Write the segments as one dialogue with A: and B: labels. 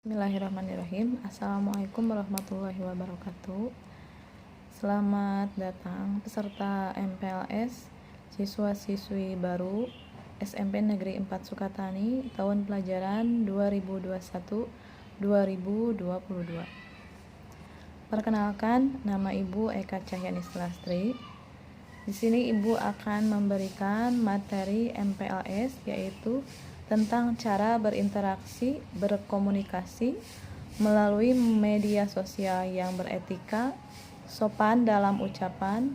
A: Bismillahirrahmanirrahim. Assalamualaikum warahmatullahi wabarakatuh. Selamat datang peserta MPLS siswa-siswi baru SMP Negeri 4 Sukatani tahun pelajaran 2021-2022. Perkenalkan, nama Ibu Eka Cahyani Lastri. Di sini Ibu akan memberikan materi MPLS yaitu tentang cara berinteraksi, berkomunikasi melalui media sosial yang beretika, sopan dalam ucapan,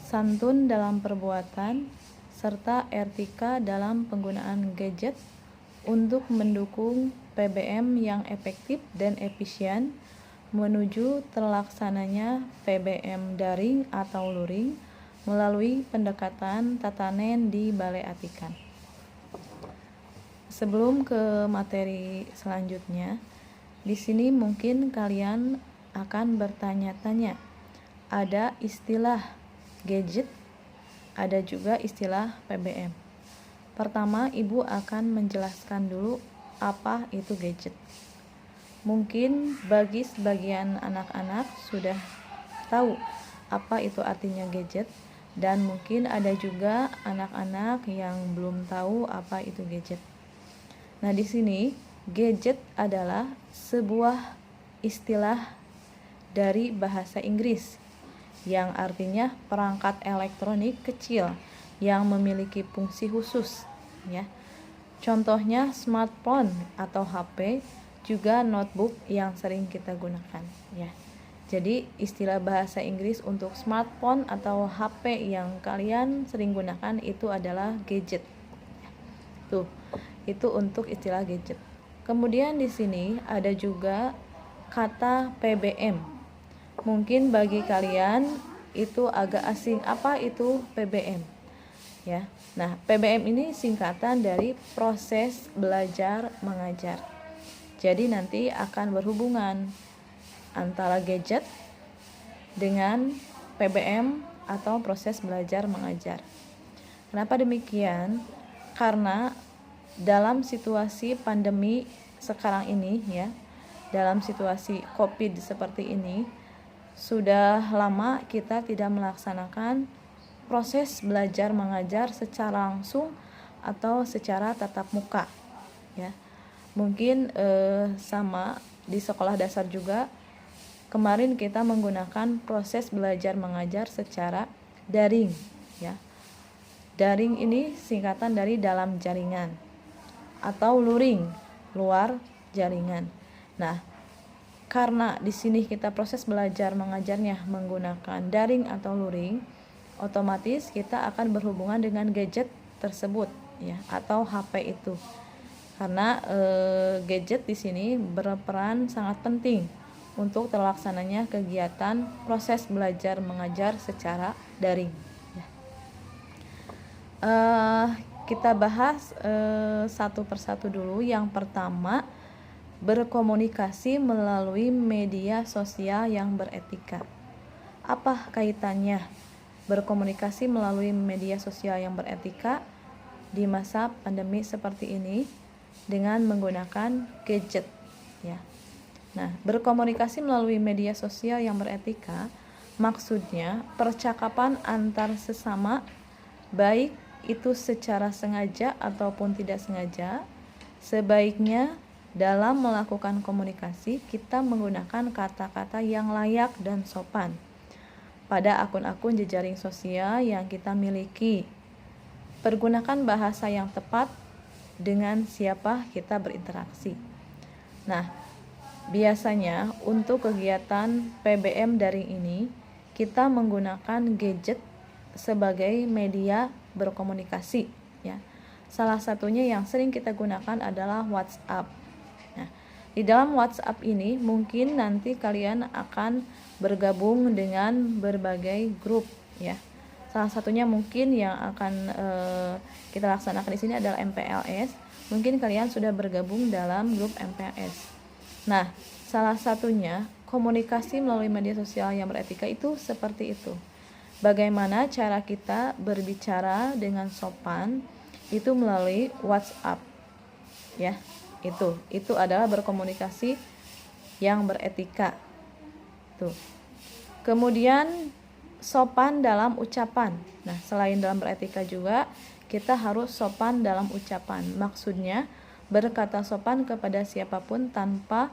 A: santun dalam perbuatan, serta etika dalam penggunaan gadget untuk mendukung PBM yang efektif dan efisien menuju terlaksananya PBM daring atau luring melalui pendekatan tatanen di Balai Atikan. Sebelum ke materi selanjutnya, di sini mungkin kalian akan bertanya-tanya. Ada istilah gadget, ada juga istilah PBM. Pertama, Ibu akan menjelaskan dulu apa itu gadget. Mungkin bagi sebagian anak-anak sudah tahu apa itu artinya gadget, dan mungkin ada juga anak-anak yang belum tahu apa itu gadget. Nah, di sini gadget adalah sebuah istilah dari bahasa Inggris yang artinya perangkat elektronik kecil yang memiliki fungsi khusus, ya. Contohnya smartphone atau HP, juga notebook yang sering kita gunakan, ya. Jadi istilah bahasa Inggris untuk smartphone atau HP yang kalian sering gunakan itu adalah gadget. Tuh, itu untuk istilah gadget. Kemudian di sini ada juga kata PBM. Mungkin bagi kalian itu agak asing, apa itu PBM? Ya. Nah, PBM ini singkatan dari proses belajar mengajar. Jadi nanti akan berhubungan antara gadget dengan PBM atau proses belajar mengajar. Kenapa demikian? Karena dalam situasi pandemi sekarang ini, ya, dalam situasi COVID seperti ini, sudah lama kita tidak melaksanakan proses belajar mengajar secara langsung atau secara tatap muka, ya. Mungkin sama di sekolah dasar juga kemarin kita menggunakan proses belajar mengajar secara daring, ya. Daring ini singkatan dari dalam jaringan atau luring, luar jaringan. Nah, karena di sini kita proses belajar mengajarnya menggunakan daring atau luring, otomatis kita akan berhubungan dengan gadget tersebut, ya, atau HP itu. Karena gadget di sini berperan sangat penting untuk terlaksananya kegiatan proses belajar mengajar secara daring. Kita bahas satu persatu dulu. Yang pertama, berkomunikasi melalui media sosial yang beretika. Apa kaitannya berkomunikasi melalui media sosial yang beretika di masa pandemi seperti ini dengan menggunakan gadget, ya? Nah, berkomunikasi melalui media sosial yang beretika maksudnya percakapan antar sesama, baik itu secara sengaja ataupun tidak sengaja. Sebaiknya dalam melakukan komunikasi kita menggunakan kata-kata yang layak dan sopan pada akun-akun jejaring sosial yang kita miliki. Pergunakan bahasa yang tepat dengan siapa kita berinteraksi. Nah, biasanya untuk kegiatan PBM daring ini kita menggunakan gadget sebagai media berkomunikasi, ya. Salah satunya yang sering kita gunakan adalah WhatsApp. Nah, di dalam WhatsApp ini mungkin nanti kalian akan bergabung dengan berbagai grup, ya. Salah satunya mungkin yang akan kita laksanakan di sini adalah MPLS. Mungkin kalian sudah bergabung dalam grup MPLS. Nah, salah satunya komunikasi melalui media sosial yang beretika itu seperti itu. Bagaimana cara kita berbicara dengan sopan itu melalui WhatsApp, ya. Itu adalah berkomunikasi yang beretika. Tuh. Kemudian sopan dalam ucapan. Nah, selain dalam beretika juga kita harus sopan dalam ucapan. Maksudnya berkata sopan kepada siapapun tanpa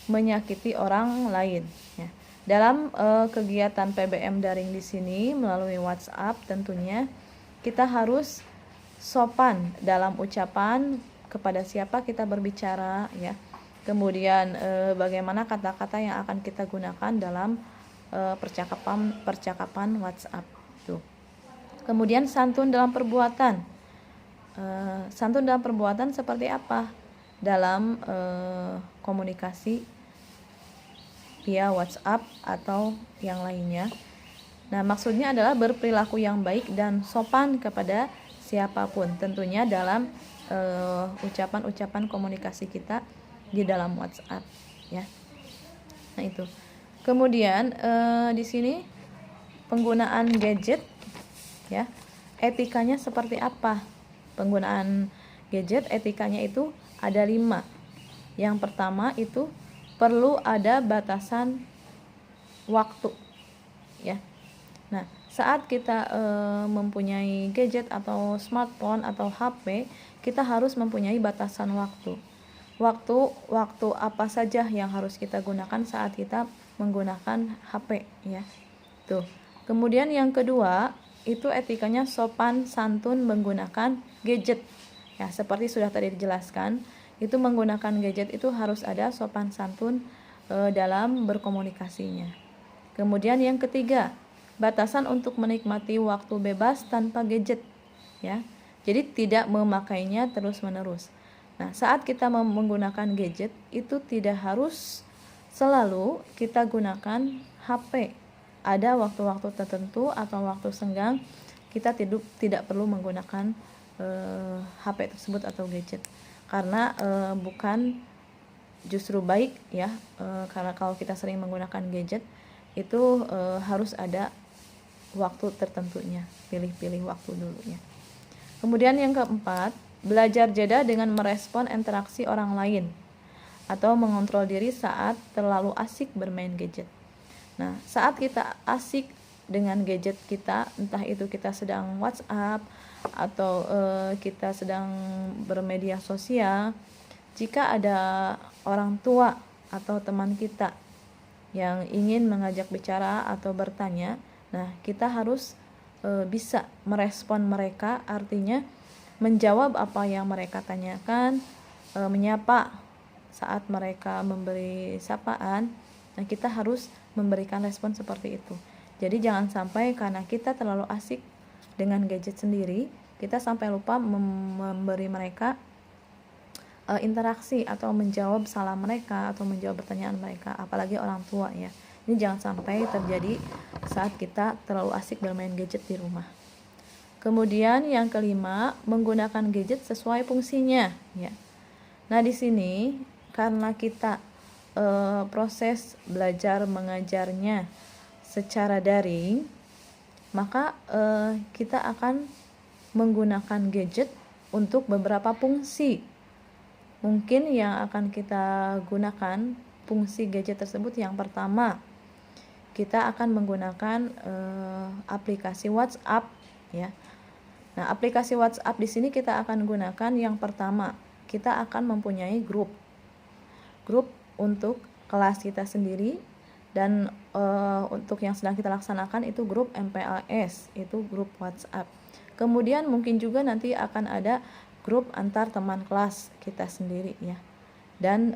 A: menyakiti orang lain. Ya. Dalam kegiatan PBM daring di sini melalui WhatsApp tentunya kita harus sopan dalam ucapan kepada siapa kita berbicara, ya. Kemudian bagaimana kata-kata yang akan kita gunakan dalam percakapan WhatsApp. Tuh. Kemudian santun dalam perbuatan. Santun dalam perbuatan seperti apa? Dalam komunikasi via WhatsApp atau yang lainnya. Nah, maksudnya adalah berperilaku yang baik dan sopan kepada siapapun. Tentunya dalam ucapan-ucapan komunikasi kita di dalam WhatsApp, ya. Nah, itu. Kemudian di sini penggunaan gadget, ya. Etikanya seperti apa? Penggunaan gadget etikanya itu ada 5. Yang pertama itu perlu ada batasan waktu, ya. Nah, saat kita mempunyai gadget atau smartphone atau HP, kita harus mempunyai batasan waktu. Waktu apa saja yang harus kita gunakan saat kita menggunakan HP, ya. Tuh. Kemudian yang kedua, itu etikanya sopan santun menggunakan gadget. Ya, seperti sudah tadi dijelaskan, itu menggunakan gadget itu harus ada sopan santun dalam berkomunikasinya. Kemudian yang ketiga, batasan untuk menikmati waktu bebas tanpa gadget, ya. Jadi tidak memakainya terus-menerus. Nah, saat kita menggunakan gadget itu tidak harus selalu kita gunakan HP. Ada waktu-waktu tertentu atau waktu senggang kita tidak perlu menggunakan HP tersebut atau gadget. Karena bukan justru baik, ya, karena kalau kita sering menggunakan gadget itu harus ada waktu tertentunya, pilih-pilih waktu dulu, ya. Kemudian yang keempat, belajar jeda dengan merespon interaksi orang lain atau mengontrol diri saat terlalu asik bermain gadget. Nah, saat kita asik dengan gadget kita, entah itu kita sedang WhatsApp atau kita sedang bermedia sosial, jika ada orang tua atau teman kita yang ingin mengajak bicara atau bertanya, nah kita harus bisa merespon mereka, artinya menjawab apa yang mereka tanyakan, menyapa saat mereka memberi sapaan. Nah, kita harus memberikan respon seperti itu. Jadi jangan sampai karena kita terlalu asik dengan gadget sendiri, kita sampai lupa memberi mereka interaksi atau menjawab salam mereka atau menjawab pertanyaan mereka, apalagi orang tua, ya. Ini jangan sampai terjadi saat kita terlalu asik bermain gadget di rumah. Kemudian yang kelima, menggunakan gadget sesuai fungsinya, ya. Nah, di sini karena kita proses belajar mengajarnya secara daring, maka kita akan menggunakan gadget untuk beberapa fungsi. Mungkin yang akan kita gunakan fungsi gadget tersebut, yang pertama, kita akan menggunakan aplikasi WhatsApp, ya. Nah, aplikasi WhatsApp di sini kita akan gunakan yang pertama, kita akan mempunyai grup untuk kelas kita sendiri, dan untuk yang sedang kita laksanakan itu grup MPLS, itu grup WhatsApp. Kemudian mungkin juga nanti akan ada grup antar teman kelas kita sendiri, ya. Dan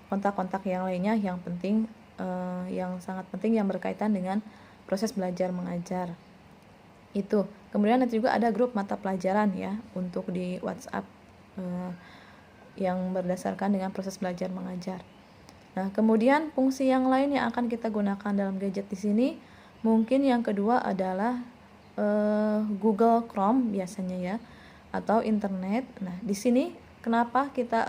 A: kontak-kontak yang lainnya yang penting, yang sangat penting yang berkaitan dengan proses belajar mengajar. Itu. Kemudian nanti juga ada grup mata pelajaran, ya, untuk di WhatsApp yang berdasarkan dengan proses belajar mengajar. Nah, kemudian fungsi yang lain yang akan kita gunakan dalam gadget di sini, mungkin yang kedua adalah Google Chrome biasanya, ya, atau internet. Nah, di sini kenapa kita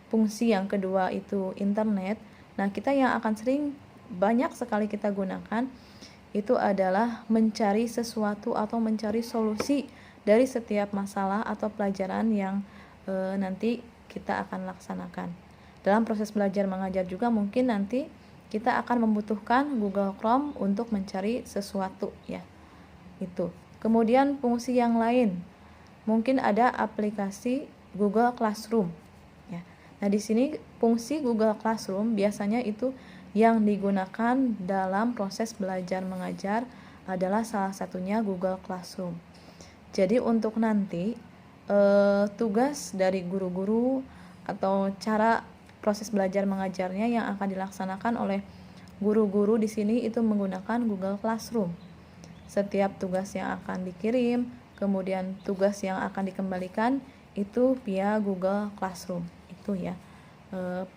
A: fungsi yang kedua itu internet? Nah, kita yang akan sering banyak sekali kita gunakan itu adalah mencari sesuatu atau mencari solusi dari setiap masalah atau pelajaran yang nanti kita akan laksanakan. Dalam proses belajar mengajar juga mungkin nanti kita akan membutuhkan Google Chrome untuk mencari sesuatu ya. Itu. Kemudian fungsi yang lain, mungkin ada aplikasi Google Classroom ya. Nah, di sini fungsi Google Classroom biasanya itu yang digunakan dalam proses belajar mengajar adalah salah satunya Google Classroom. Jadi untuk nanti tugas dari guru-guru atau cara proses belajar mengajarnya yang akan dilaksanakan oleh guru-guru di sini itu menggunakan Google Classroom. Setiap tugas yang akan dikirim, kemudian tugas yang akan dikembalikan itu via Google Classroom. Itu ya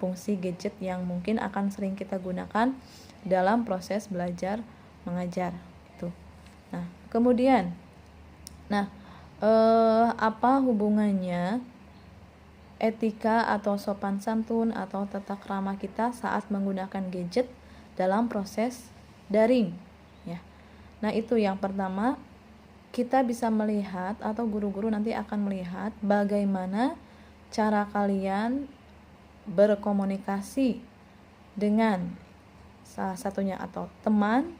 A: fungsi gadget yang mungkin akan sering kita gunakan dalam proses belajar mengajar itu. Nah, kemudian apa hubungannya etika atau sopan santun atau tata krama kita saat menggunakan gadget dalam proses daring ya. Nah, itu yang pertama, kita bisa melihat atau guru-guru nanti akan melihat bagaimana cara kalian berkomunikasi dengan salah satunya atau teman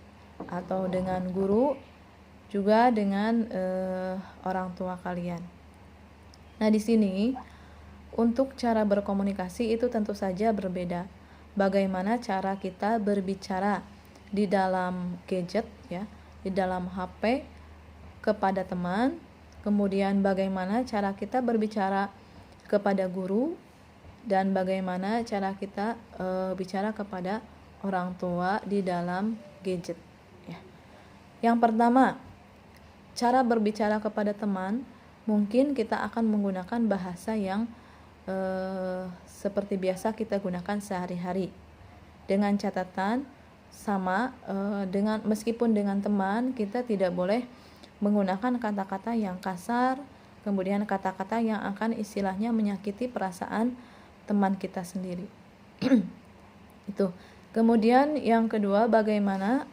A: atau dengan guru, juga dengan orang tua kalian. Nah, di sini untuk cara berkomunikasi itu tentu saja berbeda. Bagaimana cara kita berbicara di dalam gadget ya, di dalam HP kepada teman, kemudian bagaimana cara kita berbicara kepada guru, dan bagaimana cara kita bicara kepada orang tua di dalam gadget ya. Yang pertama, cara berbicara kepada teman, mungkin kita akan menggunakan bahasa yang seperti biasa kita gunakan sehari-hari, dengan catatan sama dengan meskipun dengan teman kita tidak boleh menggunakan kata-kata yang kasar, kemudian kata-kata yang akan istilahnya menyakiti perasaan teman kita sendiri. Itu. Kemudian yang kedua, bagaimana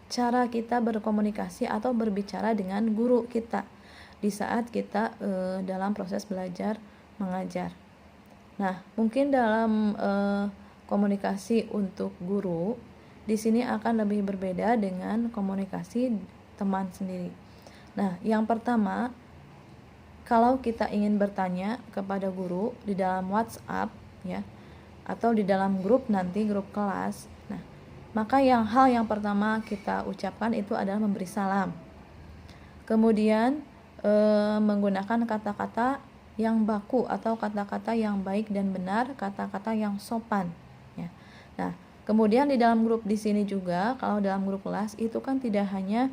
A: cara kita berkomunikasi atau berbicara dengan guru kita di saat kita dalam proses belajar mengajar. Nah, mungkin dalam komunikasi untuk guru di sini akan lebih berbeda dengan komunikasi teman sendiri. Nah, yang pertama, kalau kita ingin bertanya kepada guru di dalam WhatsApp ya, atau di dalam grup nanti, grup kelas, nah, maka hal yang pertama kita ucapkan itu adalah memberi salam. Kemudian menggunakan kata-kata yang baku atau kata-kata yang baik dan benar, kata-kata yang sopan ya. Nah, kemudian di dalam grup di sini juga, kalau dalam grup kelas itu kan tidak hanya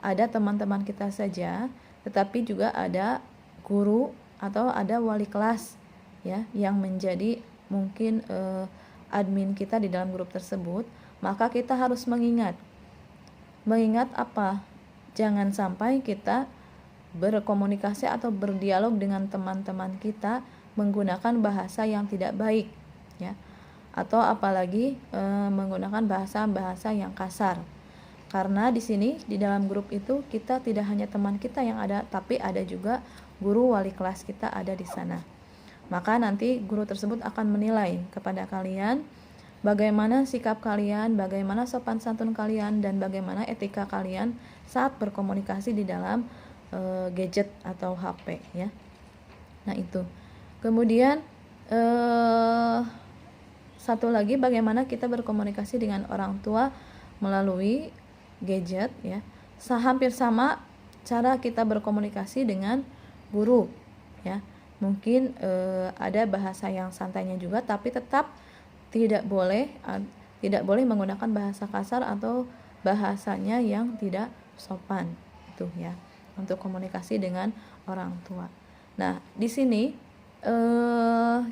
A: ada teman-teman kita saja, tetapi juga ada guru atau ada wali kelas ya, yang menjadi mungkin admin kita di dalam grup tersebut. Maka kita harus mengingat apa? Jangan sampai kita berkomunikasi atau berdialog dengan teman-teman kita menggunakan bahasa yang tidak baik ya, atau apalagi menggunakan bahasa-bahasa yang kasar. Karena di sini di dalam grup itu kita tidak hanya teman kita yang ada, tapi ada juga guru wali kelas kita ada di sana. Maka nanti guru tersebut akan menilai kepada kalian bagaimana sikap kalian, bagaimana sopan santun kalian, dan bagaimana etika kalian saat berkomunikasi di dalam gadget atau HP ya. Nah, itu. Kemudian satu lagi, bagaimana kita berkomunikasi dengan orang tua melalui gadget ya. Hampir sama cara kita berkomunikasi dengan guru ya. Mungkin ada bahasa yang santainya juga, tapi tetap tidak boleh menggunakan bahasa kasar atau bahasanya yang tidak sopan itu ya, untuk komunikasi dengan orang tua. Nah, di sini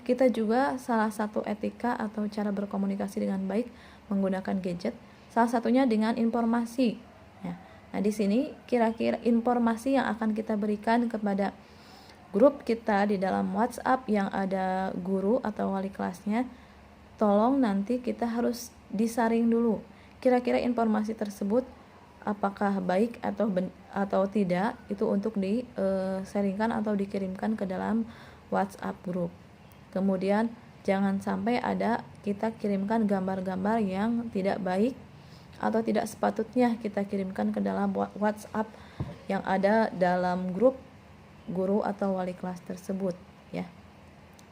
A: kita juga salah satu etika atau cara berkomunikasi dengan baik menggunakan gadget, salah satunya dengan informasi ya. Nah, di sini kira-kira informasi yang akan kita berikan kepada grup kita di dalam WhatsApp yang ada guru atau wali kelasnya, tolong nanti kita harus disaring dulu. Kira-kira informasi tersebut apakah baik atau tidak, itu untuk disaringkan atau dikirimkan ke dalam WhatsApp grup. Kemudian jangan sampai ada kita kirimkan gambar-gambar yang tidak baik atau tidak sepatutnya kita kirimkan ke dalam WhatsApp yang ada dalam grup guru atau wali kelas tersebut, ya.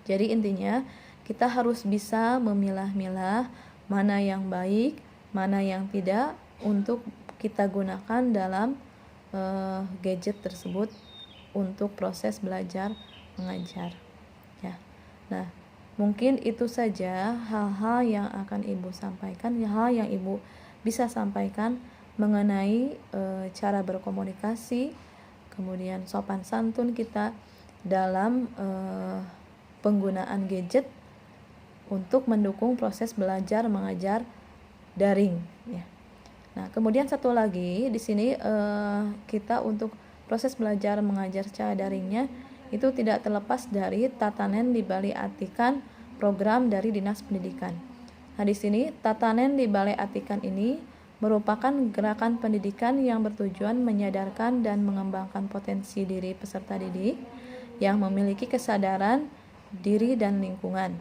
A: Jadi intinya kita harus bisa memilah-milah mana yang baik, mana yang tidak untuk kita gunakan dalam gadget tersebut untuk proses belajar mengajar, ya. Nah, mungkin itu saja hal-hal yang akan Ibu sampaikan, hal yang Ibu bisa sampaikan mengenai cara berkomunikasi, kemudian sopan santun kita dalam penggunaan gadget untuk mendukung proses belajar mengajar daring, ya. Nah, kemudian satu lagi di sini kita untuk proses belajar mengajar secara daringnya itu tidak terlepas dari tatanan dibalai artikan program dari Dinas Pendidikan. Nah, di sini tatanan dibalai artikan ini merupakan gerakan pendidikan yang bertujuan menyadarkan dan mengembangkan potensi diri peserta didik yang memiliki kesadaran diri dan lingkungan,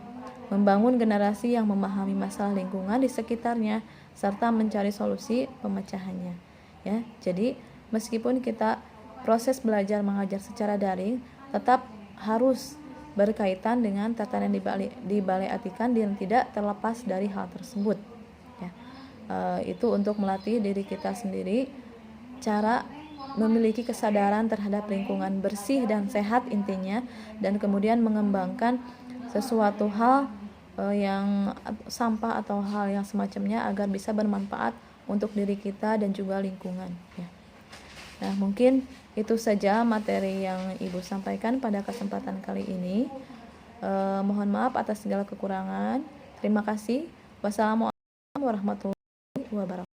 A: membangun generasi yang memahami masalah lingkungan di sekitarnya serta mencari solusi pemecahannya, ya. Jadi meskipun kita proses belajar mengajar secara daring tetap harus berkaitan dengan tatanan dibalai artikan dan tidak terlepas dari hal tersebut, ya. Itu untuk melatih diri kita sendiri cara memiliki kesadaran terhadap lingkungan bersih dan sehat intinya, dan kemudian mengembangkan sesuatu hal yang sampah atau hal yang semacamnya agar bisa bermanfaat untuk diri kita dan juga lingkungan, ya. Nah, mungkin itu saja materi yang Ibu sampaikan pada kesempatan kali ini. Mohon maaf atas segala kekurangan. Terima kasih. Wassalamualaikum warahmatullahi wabarakatuh.